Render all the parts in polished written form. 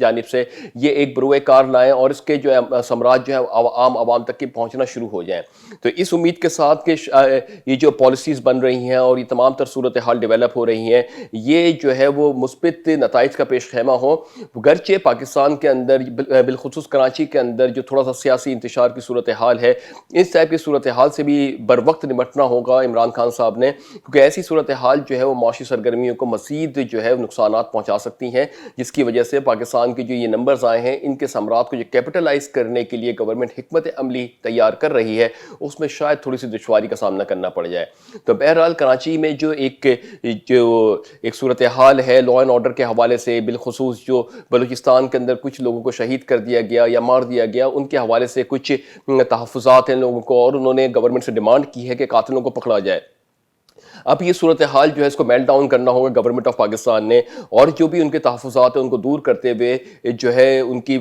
جانب سے یہ ایک بروئے کار لائیں اور اس کے جو ہے ثمرات جو ہے عام عوام تک کی پہنچنا شروع ہو جائیں۔ تو اس امید کے ساتھ کہ یہ جو پالیسیز بن رہی ہیں اور یہ تمام تر صورتحال ڈیولپ ہو رہی ہیں، یہ جو ہے وہ مثبت نتائج کا پیش خیمہ ہو، گرچہ پاکستان کے اندر بالخصوص کراچی کے اندر جو تھوڑا سا سیاسی انتشار کی صورتحال ہے، اس ٹائپ کی صورتحال سے بھی بر وقت نمٹنا ہوگا عمران خان صاحب نے، کیونکہ ایسی صورتحال جو ہے وہ معاشی سرگرمیوں کو مزید جو ہے نقصانات پہنچا سکتی ہیں، جس کی وجہ سے پاکستان کی جو یہ نمبرز آئے ہیں ان کے ثمرات کو جو کیپٹلائز کرنے کے لیے گورنمنٹ حکمت عملی تیار کر رہی ہے، اس میں شاید تھوڑی سی دشواری کا سامنا کرنا پڑ جائے۔ تو بہرحال کراچی میں جو ایک صورتحال ہے لا اینڈ آرڈر کے حوالے سے، بالخصوص جو بلوچستان کے اندر کچھ لوگوں کو شہید کر دیا گیا یا مار دیا گیا، ان کے حوالے سے کچھ تحفظات ہیں لوگوں کو، اور انہوں نے گورنمنٹ سے ڈیمانڈ کی ہے کہ قاتلوں کو پکڑا جائے۔ اب یہ صورتحال جو ہے اس کو میلٹ ڈاؤن کرنا ہوگا گورنمنٹ آف پاکستان نے، اور جو بھی ان کے تحفظات ہیں ان کو دور کرتے ہوئے جو ہے ان کی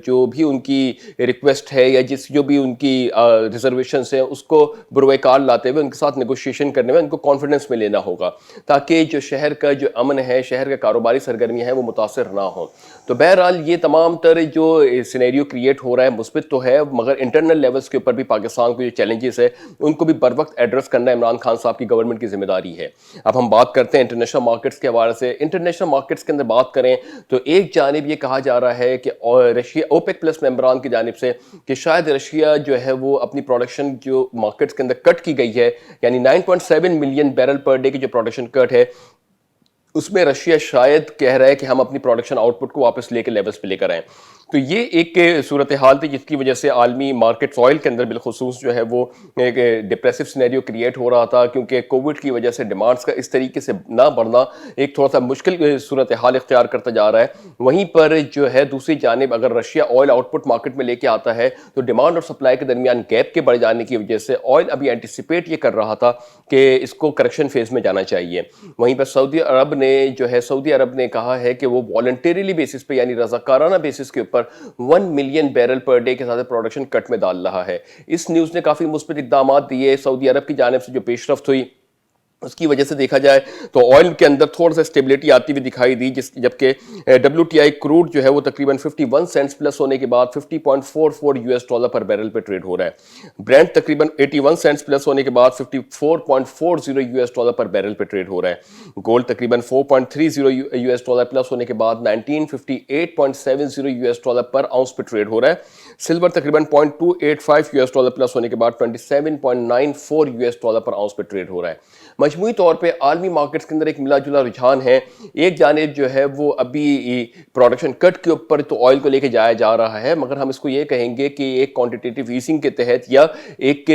جو بھی ان کی ریکویسٹ ہے یا جو بھی ان کی ریزرویشنس ہیں اس کو بروئے کار لاتے ہوئے ان کے ساتھ نیگوشیشن کرنے میں ان کو کانفیڈنس میں لینا ہوگا، تاکہ جو شہر کا جو امن ہے، شہر کا کاروباری سرگرمیاں ہیں، وہ متاثر نہ ہوں۔ تو بہرحال یہ تمام تر جو سینیریو کریٹ ہو رہا ہے مثبت تو ہے، مگر انٹرنل لیولز کے اوپر بھی پاکستان کو جو چیلنجز ہے ان کو بھی بر وقت ایڈریس کرنا عمران خان صاحب کی گورنمنٹ کی ذمہ داری ہے۔ اب ہم بات کرتے ہیں انٹرنیشنل مارکیٹس کے حوالے سے۔ انٹرنیشنل مارکیٹس کے اندر بات کریں تو ایک جانب یہ کہا جا رہا ہے کہ رشیا اوپیک پلس ممبران کی جانب سے کہ شاید رشیا جو ہے وہ اپنی پروڈکشن جو مارکیٹس کے اندر کٹ کی گئی ہے، یعنی 9.7 ملین بیرل پر ڈے کی جو پروڈکشن کٹ ہے، اس میں رشیا شاید کہہ رہا ہے کہ ہم اپنی پروڈکشن آؤٹ پٹ کو واپس لے کے لیولز پہ لے کر آئیں۔ تو یہ ایک صورتحال تھی جس کی وجہ سے عالمی مارکیٹس آئل کے اندر بالخصوص جو ہے وہ ایک ڈپریسو سینیریو کریٹ ہو رہا تھا، کیونکہ کووڈ کی وجہ سے ڈیمانڈز کا اس طریقے سے نہ بڑھنا ایک تھوڑا سا مشکل صورتحال اختیار کرتا جا رہا ہے۔ وہیں پر جو ہے دوسری جانب اگر Russia oil out put market میں لے کے آتا ہے تو ڈیمانڈ اور سپلائی کے درمیان گیپ کے بڑھ جانے کی وجہ سے آئل ابھی اینٹیسپیٹ یہ کر رہا تھا کہ اس کو کریکشن فیز میں جانا چاہیے۔ وہیں پر سعودی عرب نے کہا ہے کہ وہ والنٹریلی بیسس پہ، یعنی رضاکارانہ بیسس کے اوپر 1 ملین بیرل پر ڈے کے ساتھ پروڈکشن کٹ میں ڈال رہا ہے۔ اس نیوز نے کافی مثبت اقدامات دیے، سعودی عرب کی جانب سے جو پیش رفت ہوئی اس کی وجہ سے دیکھا جائے تو آئل کے اندر تھوڑا سا اسٹیبلٹی آتی ہوئی دکھائی دی، جبکہ WTI کروڈ جو ہے وہ تقریباً 51 سینٹس پلس ہونے کے بعد $50.44 پر بیرل پہ ٹریڈ ہو رہا ہے۔ برینٹ تقریباً 81 سینٹس پلس ہونے کے بعد $54.40 پر بیرل پہ ٹریڈ ہو رہا ہے۔ گولڈ تقریباً $4.30 پلس ہونے کے بعد $1958.70 پر آؤنس پہ ٹریڈ ہو رہا ہے۔ سلور تقریباً $0.285 پلس ہونے کے بعد $27.94 پر آؤنس پہ ٹریڈ ہو رہا ہے۔ مجموعی طور پہ عالمی مارکیٹس کے اندر ایک ملا جلا رجحان ہے۔ ایک جانب جو ہے وہ ابھی پروڈکشن کٹ کے اوپر تو آئل کو لے کے جایا جا رہا ہے، مگر ہم اس کو یہ کہیں گے کہ ایک کوانٹیٹیو ایزنگ کے تحت یا ایک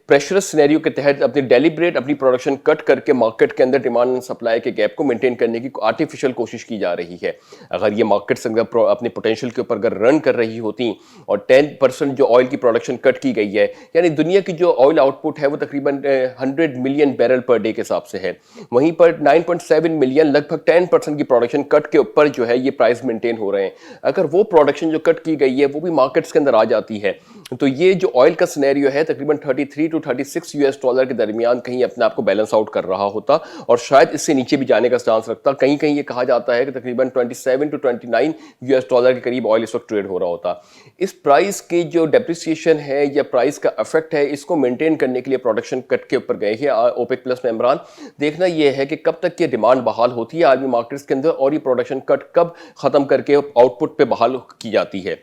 پریشرس سینیریو کے تحت اپنی ڈیلیبریٹ اپنی پروڈکشن کٹ کر کے مارکیٹ کے اندر ڈیمانڈ اینڈ سپلائی کے گیپ کو مینٹین کرنے کی آرٹیفیشل کوشش کی جا رہی ہے۔ اگر یہ مارکیٹس اپنے پوٹینشیل کے اوپر اگر رن کر رہی ہوتی اور 10% جو آئل کی پروڈکشن کٹ کی گئی ہے، یعنی دنیا کی جو آئل آؤٹ پٹ ہے وہ تقریباً 100 ملین بیرل پر ڈے کے حساب سے ہے، وہیں پر 9.7 ملین لگ بھگ 10% کی پروڈکشن کٹ کے اوپر جو ہے یہ پرائز مینٹین ہو رہے ہیں۔ اگر وہ پروڈکشن جو کٹ کی گئی ہے وہ بھی مارکیٹس کے اندر آ جاتی ہے تو یہ جو آئل کا سینیریو ہے تقریباً $33 کے درمیان کہیں اپنے آپ کو بیلنس آؤٹ کر رہا ہوتا، اور شاید اس سے نیچے بھی جانے کا چانس رکھتا۔ کہیں کہیں یہ کہا جاتا ہے کہ تقریباً $27 کے قریب آئل اس وقت ٹریڈ ہو رہا ہوتا۔ اس پرائز کی جو ڈیپریسیشن ہے یا پرائز کا افیکٹ ہے، اس کو مینٹین کرنے کے لیے پروڈکشن کٹ کے اوپر گئے ہیں اوپیک پلس ممبران۔ دیکھنا یہ ہے کہ کب تک یہ ڈیمانڈ بحال ہوتی ہے عالمی مارکیٹس کے اندر، اور یہ پروڈکشن کٹ کب ختم کر کے آؤٹ پٹ پہ بحال کی جاتی ہے۔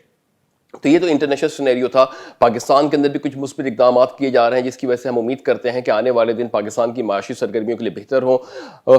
تو یہ تو انٹرنیشنل سینیریو تھا۔ پاکستان کے اندر بھی کچھ مثبت اقدامات کیے جا رہے ہیں جس کی وجہ سے ہم امید کرتے ہیں کہ آنے والے دن پاکستان کی معاشی سرگرمیوں کے لیے بہتر ہوں۔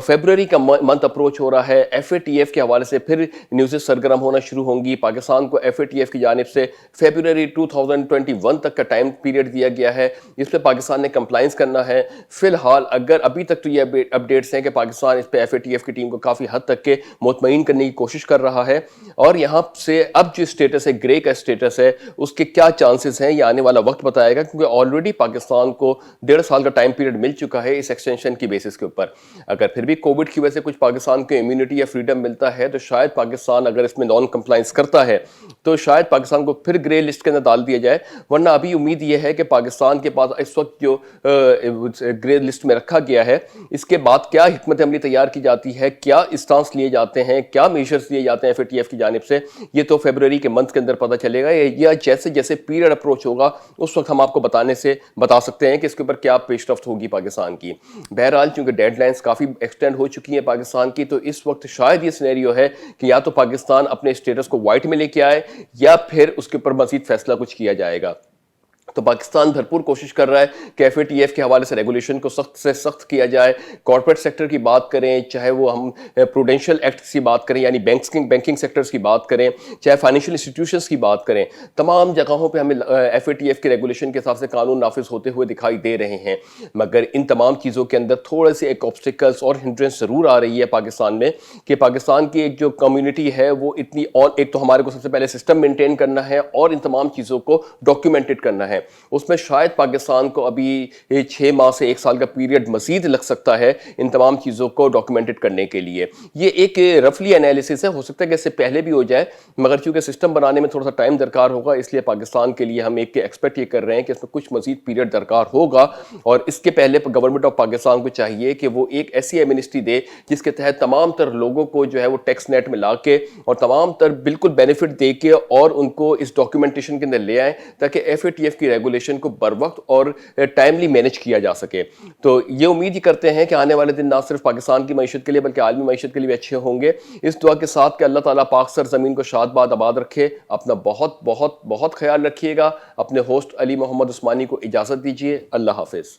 فیبروری کا منتھ اپروچ ہو رہا ہے، FATF کے حوالے سے پھر نیوزز سرگرم ہونا شروع ہوں گی۔ پاکستان کو FATF کی جانب سے فیبروری 2021 تک کا ٹائم پیریڈ دیا گیا ہے، جس پہ پاکستان نے کمپلائنس کرنا ہے۔ فی الحال اگر ابھی تک تو یہ اپڈیٹس ہیں کہ پاکستان اس پہ FATF کی ٹیم کو کافی حد تک کے مطمئن کرنے کی کوشش کر رہا ہے، اور یہاں سے اب جو اسٹیٹس ہے گرے کا اسٹیٹس اسٹیٹس ہے, اس کے کیا چانسز ہیں, یہ آنے والا وقت بتائے گا, کیونکہ آلریڈی پاکستان کو 1.5 سال کا ٹائم پیریڈ مل چکا ہے اس ایکسٹینشن کی بیسس کے اوپر. اگر پھر بھی کووڈ کی وجہ سے کچھ پاکستان کو امیونٹی یا فریڈم ملتا ہے تو شاید پاکستان اگر اس میں نان کمپلائنس کرتا ہے تو شاید پاکستان کو پھر گرے لسٹ کے اندر ڈال دیا جائے, ورنہ ابھی امید یہ ہے کہ پاکستان کے پاس اس وقت جو گرے لسٹ میں رکھا گیا ہے, اس کے بعد کیا حکمت عملی تیار کی جاتی ہے, کیا اسٹانس لیے جاتے ہیں, کیا میجرز لیے جاتے ہیں FATF کی جانب سے, یہ تو فیبروری کے منتھ کے اندر پتہ چلے گا, یا جیسے جیسے پیریڈ اپروچ ہوگا اس وقت ہم آپ کو بتا سکتے ہیں کہ اس کے اوپر کیا پیش رفت ہوگی پاکستان کی. بہرحال چونکہ ڈیڈ لائنز کافی ایکسٹینڈ ہو چکی ہیں پاکستان کی, تو اس وقت شاید یہ سینیریو ہے کہ یا تو پاکستان اپنے اسٹیٹس کو وائٹ میں لے کے آئے یا پھر اس کے اوپر مزید فیصلہ کچھ کیا جائے گا. تو پاکستان بھرپور کوشش کر رہا ہے کہ FATF کے حوالے سے ریگولیشن کو سخت سے سخت کیا جائے. کارپوریٹ سیکٹر کی بات کریں, چاہے وہ ہم پروڈینشیل ایکٹ کی بات کریں یعنی بینکنگ سیکٹرز کی بات کریں, چاہے فائنینشیل انسٹیٹیوشنز کی بات کریں, تمام جگہوں پہ ہمیں FATF کے ریگولیشن کے حساب سے قانون نافذ ہوتے ہوئے دکھائی دے رہے ہیں. مگر ان تمام چیزوں کے اندر تھوڑے سے ایک آبسٹیکلس اور ہنڈرنس ضرور آ رہی ہے پاکستان میں, کہ پاکستان کی ایک جو کمیونٹی ہے وہ اتنی, اور ایک تو ہمارے کو سب سے پہلے سسٹم مینٹین کرنا ہے اور ان تمام چیزوں کو ڈاکیومنٹڈ کرنا ہے. اس میں شاید پاکستان کو ابھی 6 ماہ سے 1 سال کا پیریڈ مزید لگ سکتا ہے ان تمام چیزوں کو ڈاکیومنٹڈ کرنے کے لیے. یہ ایک رفلی انالیسس ہے, ہو سکتا ہے کہ اس سے پہلے بھی ہو جائے, مگر چونکہ سسٹم بنانے میں تھوڑا سا ٹائم درکار ہوگا, اس لیے پاکستان کے لیے ہم ایک ایکسپیکٹ یہ کر رہے ہیں کہ اس میں کچھ مزید پیریڈ درکار ہوگا. اور اس کے پہلے گورنمنٹ آف پاکستان کو چاہیے کہ وہ ایک ایسی ایمنسٹی دے جس کے تحت تمام تر لوگوں کو جو ہے وہ ٹیکس نیٹ میں لا کے اور تمام تر بالکل بینیفٹ دے کے اور ان کو اس ڈاکیومنٹیشن کے اندر لے آئیں, تاکہ FATF کی ریگولیشن کو بر وقت اور ٹائملی مینج کیا جا سکے. تو یہ امید ہی کرتے ہیں کہ آنے والے دن نہ صرف پاکستان کی معیشت کے لیے بلکہ عالمی معیشت کے لیے بھی اچھے ہوں گے. اس دعا کے ساتھ کہ اللہ تعالیٰ پاک سر زمین کو شاد باد آباد رکھے. اپنا بہت بہت بہت خیال رکھیے گا. اپنے ہوسٹ علی محمد عثمانی کو اجازت دیجیے. اللہ حافظ.